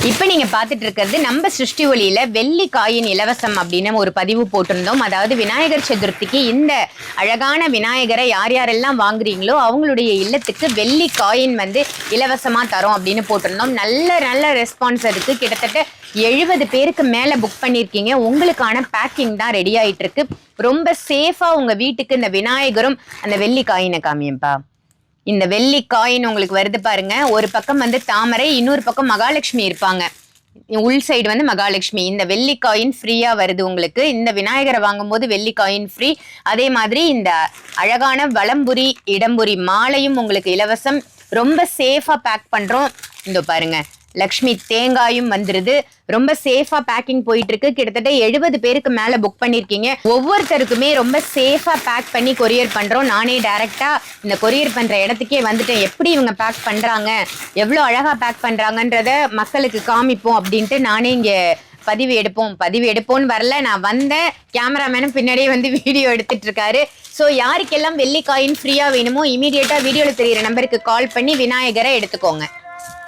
இப்ப நீங்க பாத்துட்டு இருக்கிறது நம்ம சிருஷ்டி ஒளியில வெள்ளி காயின் இலவசம் அப்படின்னு ஒரு பதிவு போட்டிருந்தோம். அதாவது விநாயகர் சதுர்த்திக்கு இந்த அழகான விநாயகரை யார் யாரெல்லாம் வாங்குறீங்களோ அவங்களுடைய இல்லத்துக்கு வெள்ளி காயின் இலவசமா தரோம் அப்படின்னு போட்டிருந்தோம். நல்ல ரெஸ்பான்ஸ் இருக்கு. கிட்டத்தட்ட 70 பேருக்கு மேல புக் பண்ணிருக்கீங்க. உங்களுக்கான பேக்கிங் தான் ரெடி ஆயிட்டு இருக்கு. ரொம்ப சேஃபா உங்க வீட்டுக்கு இந்த விநாயகரும் அந்த வெள்ளி காயினை காமியம்பா. இந்த வெள்ளி காயின் உங்களுக்கு வருது பாருங்க. ஒரு பக்கம் தாமரை, இன்னொரு பக்கம் மகாலட்சுமி இருப்பாங்க. உள் சைடு மகாலட்சுமி. இந்த வெள்ளி காயின் ஃப்ரீயா வருது உங்களுக்கு. இந்த விநாயகரை வாங்கும் போது வெள்ளி காயின் ஃப்ரீ. அதே மாதிரி இந்த அழகான வலம்புரி இடம்புரி மாலையும் உங்களுக்கு இலவசம். ரொம்ப சேஃபா பேக் பண்றோம். இந்த பாருங்க, லக்ஷ்மி தேங்காயும் வந்துருது. ரொம்ப சேஃபா பேக்கிங் போயிட்டு இருக்கு. கிட்டத்தட்ட 70 பேருக்கு மேல புக் பண்ணிருக்கீங்க. ஒவ்வொருத்தருக்குமே ரொம்ப சேஃபா பேக் பண்ணி கொரியர் பண்றோம். நானே டைரக்டா இந்த கொரியர் பண்ற இடத்துக்கே வந்துட்டேன். எப்படி இவங்க பேக் பண்றாங்க, எவ்வளவு அழகா பேக் பண்றாங்கன்றத மக்களுக்கு காமிப்போம் அப்படின்ட்டு நானே இங்க பதிவு எடுப்போம்னு வரல. நான் வந்தேன். கேமராமேனும் பின்னாடியே வீடியோ எடுத்துட்டு இருக்காரு. ஸோ யாருக்கெல்லாம் வெள்ளி காயின் ஃப்ரீயா வேணுமோ இமீடியட்டா வீடியோல தெரியுற நம்பருக்கு கால் பண்ணி விநாயகரை எடுத்துக்கோங்க.